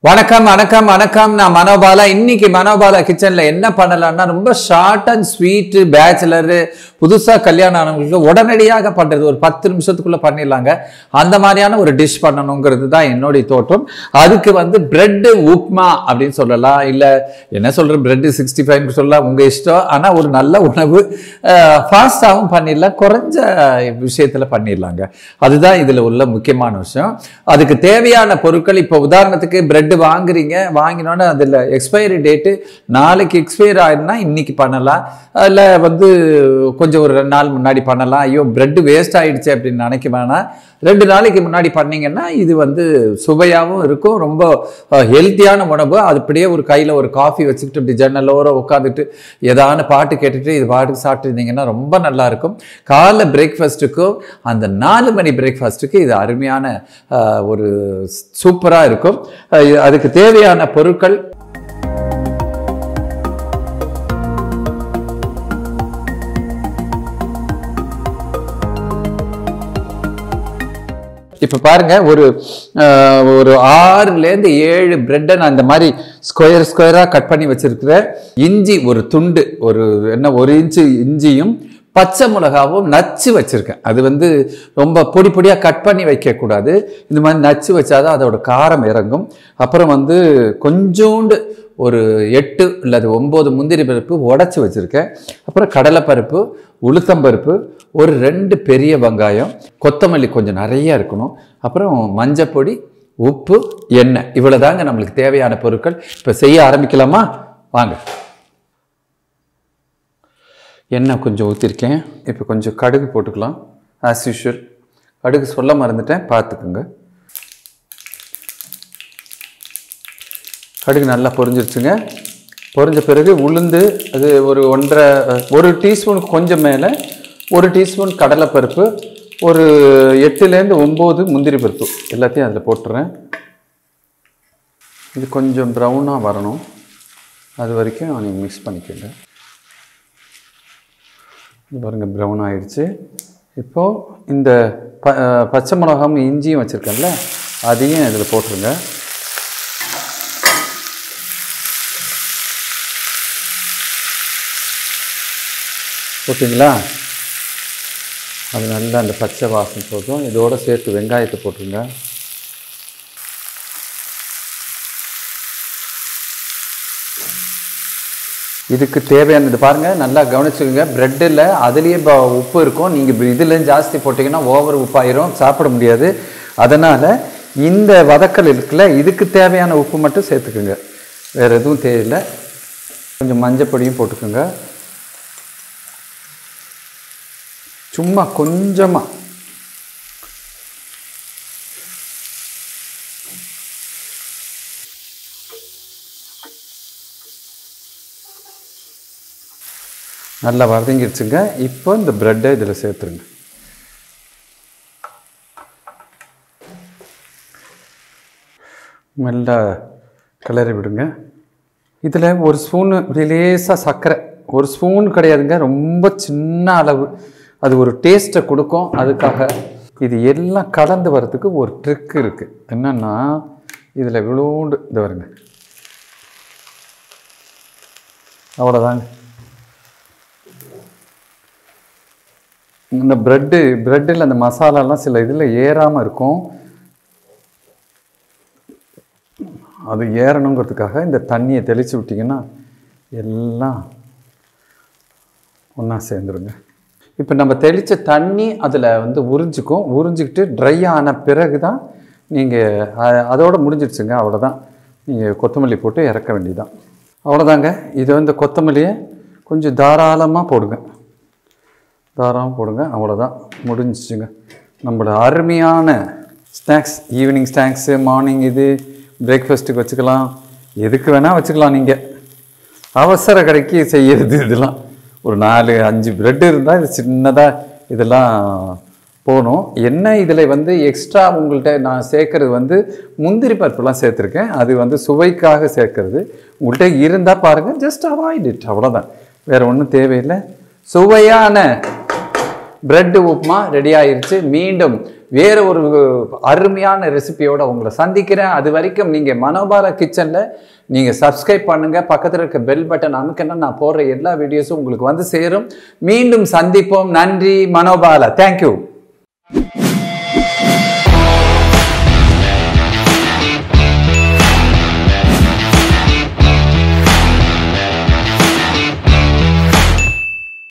வணக்கம் வணக்கம் வணக்கம் நான் மனோபாலா. இன்னைக்கு மனோபாலா கிச்சன்ல என்ன பண்ணலாம்னா ரொம்ப ஷார்ட் அண்ட் ஸ்வீட் பேச்சுலர் புதுசா கல்யாணம் ஆனவங்களுக்கு உடனடியாக பண்றது ஒரு 10 நிமிஷத்துக்குள்ள பண்ணிடலாங்க. அந்த மாதிரியான ஒரு டிஷ் பண்ணணுங்கிறது தான் என்னுடைய தோற்றம். அதுக்கு பிரெட் உப்மா அப்படின்னு சொல்லலாம், இல்ல என்ன சொல்ற பிரெட் 65 சொல்லலாம், உங்க இஷ்டம். ஆனா ஒரு நல்ல உணவு, ஃபாஸ்டாகவும் பண்ணிடலாம், குறைஞ்ச விஷயத்துல பண்ணிடலாங்க. அதுதான் இதுல உள்ள முக்கியமான விஷயம். அதுக்கு தேவையான பொருட்கள் இப்போ உதாரணத்துக்கு பிரெட் வாங்குறீங்க, வாங்கினோன்னு அதில் எக்ஸ்பைரி டேட்டு நாளைக்கு எக்ஸ்பயர் ஆயிடுனா இன்னைக்கு பண்ணலாம், இல்லை கொஞ்சம் ஒரு 2 நாள் முன்னாடி பண்ணலாம். ஐயோ பிரெட் வேஸ்ட் ஆயிடுச்சு அப்படின்னு நினைக்க வேணாம். 2 நாளைக்கு முன்னாடி பண்ணீங்கன்னா இது சுவையாகவும் இருக்கும், ரொம்ப ஹெல்த்தியான உணவு. அது அப்படியே ஒரு கையில் ஒரு காஃபி வச்சுக்கிட்டு இப்படி ஜன்னலோர உட்காந்துட்டு ஏதான பாட்டு கேட்டுட்டு இது பாட்டுக்கு சாப்பிட்டு இருந்தீங்கன்னா ரொம்ப நல்லா இருக்கும். காலைல பிரேக்ஃபாஸ்ட்டுக்கும் அந்த 4 மணி பிரேக்ஃபாஸ்ட்டுக்கு இது அருமையான ஒரு சூப்பராக இருக்கும். அதுக்கு தேவையான பொருட்கள் இப்போ பாருங்க, ஒரு 6லேருந்து 7 பிரெட்டை நான் இந்த மாதிரி ஸ்கொயராக கட் பண்ணி வச்சிருக்கிறேன். இஞ்சி ஒரு துண்டு, ஒரு 1 இன்ச்சு இஞ்சியும் பச்சை மிளகாவும் நச்சு வச்சிருக்கேன். அது ரொம்ப பொடி பொடியாக கட் பண்ணி வைக்கக்கூடாது, இந்த மாதிரி நச்சு வச்சாதான் அதோட காரம் இறங்கும். அப்புறம் கொஞ்சோண்டு ஒரு 8 அல்லது 9 முந்திரி பருப்பு உடச்சி வச்சுருக்கேன். அப்புறம் கடலைப்பருப்பு, உளுத்தம்பருப்பு, ஒரு 2 பெரிய வெங்காயம், கொத்தமல்லி கொஞ்சம் நிறைய இருக்கணும், அப்புறம் மஞ்சப்பொடி, உப்பு, எண்ணெய். இவ்வளோதாங்க நம்மளுக்கு தேவையான பொருட்கள். இப்போ செய்ய ஆரம்பிக்கலாமா? வாங்க. எண்ணெய் கொஞ்சம் ஊற்றிருக்கேன். இப்போ கொஞ்சம் கடுகு போட்டுக்கலாம். ஆஸ் யூஷுவல் கடுகு சொல்ல மறந்துட்டேன், பார்த்துக்குங்க. கடுகு நல்லா பொரிஞ்சிருச்சுங்க. பொரிஞ்ச பிறகு உளுந்து, அது ஒரு 1 டீஸ்பூனுக்கு கொஞ்சம் மேலே 1 டீஸ்பூன் கடலைப்பருப்பு, ஒரு 8லேருந்து 9 முந்திரி பருப்பு எல்லாத்தையும் அதில் போட்டுறேன். இது கொஞ்சம் ப்ரௌனாக வரணும், அது வரைக்கும் நீங்கள் மிக்ஸ் பண்ணிக்கோங்க. இது பாருங்கள், ப்ரௌன் ஆகிடுச்சு. இப்போது இந்த பச்சை மிளகாவும் இஞ்சியும் வச்சுருக்கேன்ல, அதையும் இதில் போட்டுருங்க. ஓகேங்களா? அது நல்லா அந்த பச்சை வாசனை போதும். இதோடு சேர்த்து வெங்காயத்தை போட்டுருங்க. இதுக்கு தேவையானது பாருங்கள், நல்லா கவனிச்சுக்கோங்க. ப்ரெட்டில் அதுலேயே உப்பு இருக்கும். நீங்கள் இதில் ஜாஸ்தி போட்டிங்கன்னா ஓவர் உப்பாயிரும், சாப்பிட முடியாது. அதனால் இந்த வதக்கல் இருக்குல்ல, இதுக்கு தேவையான உப்பு மட்டும் சேர்த்துக்குங்க, வேறு எதுவும் தேவையில்லை. கொஞ்சம் மஞ்சப்பொடியும் போட்டுக்கோங்க, சும்மா கொஞ்சமாக. நல்லா வதங்கிடுச்சுங்க. இப்போ இந்த ப்ரெட்டை இதில் சேர்த்துருங்க. நல்லா கிளறி விடுங்க. இதில் ஒரு ஸ்பூனு லேசாக சர்க்கரை, ஒரு ஸ்பூன் கிடையாதுங்க, ரொம்ப சின்ன அளவு. அது ஒரு டேஸ்ட்டை கொடுக்கும். அதுக்காக இது எல்லாம் கலந்து வரத்துக்கு ஒரு ட்ரிக் இருக்குது. என்னென்னா இதில் விழுண்டு இது வருங்க, அவ்வளோதாங்க. இந்த ப்ரெட்டில் அந்த மசாலாலாம் சில இதில் ஏறாமல் இருக்கும், அது ஏறணுங்கிறதுக்காக இந்த தண்ணியை தெளித்து விட்டிங்கன்னா எல்லாம் ஒன்றா சேர்ந்துருங்க. இப்போ நம்ம தெளித்த தண்ணி அதில் உறிஞ்சிக்கும். உறிஞ்சிக்கிட்டு ட்ரை ஆன பிறகு தான் நீங்கள் அதோடு முடிஞ்சிடுச்சுங்க. அவ்வளோதான். நீங்கள் கொத்தமல்லி போட்டு இறக்க வேண்டியதுதான். அவ்வளோதாங்க. இது கொத்தமல்லியை கொஞ்சம் தாராளமாக போடுங்க, தாராளமாக போடுங்க. அவ்வளோதான், முடிஞ்சிச்சுங்க. நம்மளோட அருமையான ஸ்நாக்ஸ், ஈவினிங் ஸ்நாக்ஸு, மார்னிங் இது பிரேக்ஃபாஸ்ட்டுக்கு வச்சுக்கலாம், எதுக்கு வேணால் வச்சுக்கலாம். நீங்கள் அவசர கடைக்கு செய்கிறது இதெல்லாம். ஒரு 4-5 பிரெட் இருந்தால் இது சின்னதாக இதெல்லாம் போகணும். என்ன இதில் எக்ஸ்ட்ரா உங்கள்கிட்ட நான் சேர்க்கறது முந்திரி பருப்புலாம் சேர்த்துருக்கேன். அது சுவைக்காக சேர்க்கறது. உங்கள்கிட்ட இருந்தால் பாருங்கள், ஜஸ்ட் அவாய்ட் இட், அவ்வளோதான், வேறு ஒன்றும் தேவையில்லை. சுவையான பிரெட் உப்புமா ரெடி ஆயிருச்சு. மீண்டும் வேற ஒரு அருமையான ரெசிபியோட உங்களை சந்திக்கிறேன். அது வரைக்கும் நீங்க மனோபாலா கிச்சன்ல நீங்க சப்ஸ்கிரைப் பண்ணுங்க, பக்கத்துல இருக்க பெல் பட்டன் அமுக்கினா நான் போடுற எல்லா வீடியோஸும் உங்களுக்கு வந்து சேரும். மீண்டும் சந்திப்போம். நன்றி. மனோபாலா. தேங்க்யூ.